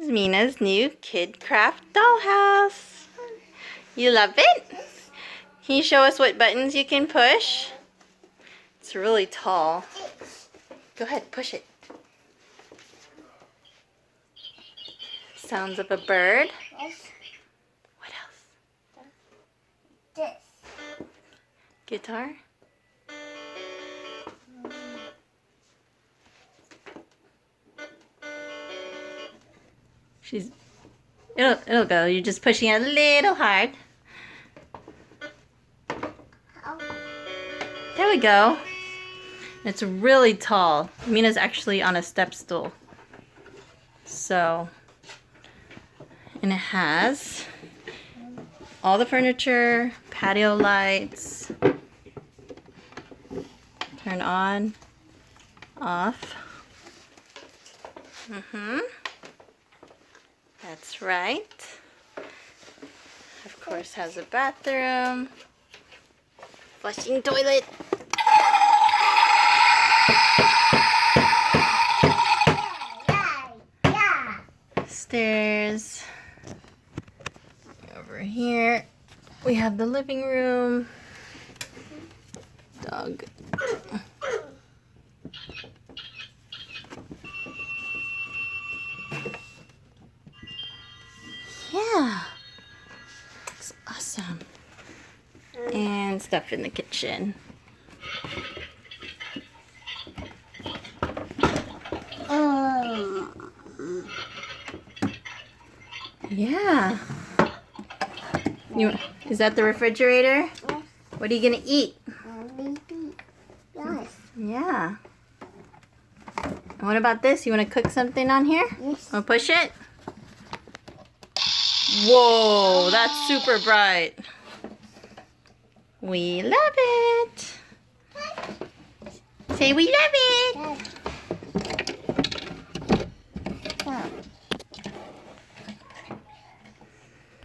is Mina's new Kid Kraft dollhouse. You love it? Can you show us what buttons you can push? It's really tall. Go ahead, push it. Sounds of a bird. Yes. What else? This. Guitar. It'll go. You're just pushing it a little hard. There we go. It's really tall. Mina's actually on a step stool. So, and it has all the furniture, patio lights, turn on, off. That's right. Of course, has a bathroom, flushing toilet. Stairs. Over here, we have the living room. Dog. Yeah, it's awesome. And stuff in the kitchen. Yeah. Is that the refrigerator? Yes. What are you gonna eat? Maybe. Yes. Yeah. And what about this? You want to cook something on here? Yes. Want to push it? Whoa, that's super bright. We love it. Say we love it.